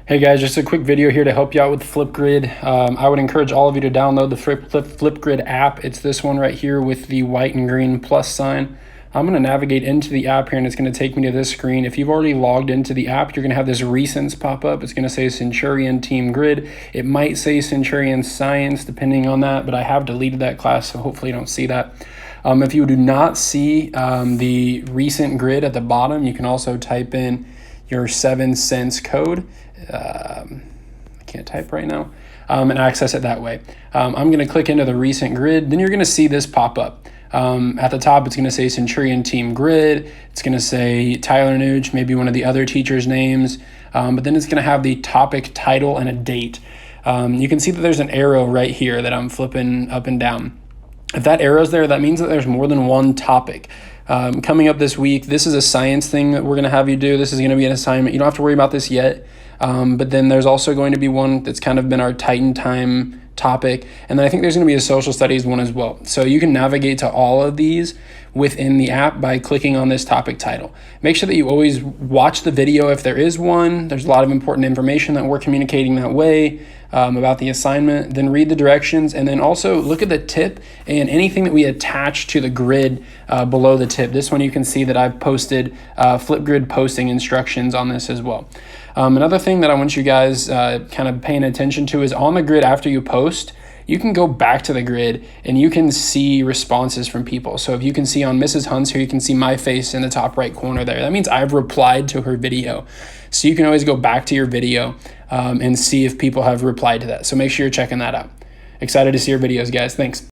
Hey guys, just a quick video here to help you out with Flipgrid. I would encourage all of you to download the Flipgrid app. It's this one right here with the white and green plus sign. I'm going to navigate into the app here and it's going to take me to this screen. If you've already logged into the app, you're going to have this recents pop up. It's going to say Centurion Team Grid. It might say Centurion Science depending on that, but I have deleted that class, so hopefully you don't see that. If you do not see the recent grid at the bottom, you can also type in your 7 cents code. I can't type right now, and access it that way. I'm going to click into the recent grid. Then you're going to see this pop up. At the top, it's going to say Centurion Team Grid. It's going to say Tyler Nuge, maybe one of the other teachers' names. But then it's going to have the topic title and a date. You can see that there's an arrow right here that I'm flipping up and down. If that arrow's there, that means that there's more than one topic. Coming up this week, this is a science thing that we're going to have you do. This is going to be an assignment. You don't have to worry about this yet. But then there's also going to be one that's kind of been our Titan time topic. And then I think there's going to be a social studies one as well. So you can navigate to all of these within the app by clicking on this topic title. Make sure that you always watch the video if there is one. There's a lot of important information that we're communicating that way about the assignment. Then read the directions and then also look at the tip and anything that we attach to the grid below the tip. This one you can see that I've posted Flipgrid posting instructions on this as well. Another thing that I want you guys kind of paying attention to is on the grid after you post, you can go back to the grid and you can see responses from people. So if you can see on Mrs. Hunt's here, you can see my face in the top right corner there. That means I've replied to her video. So you can always go back to your video and see if people have replied to that. So make sure you're checking that out. Excited to see your videos, guys. Thanks.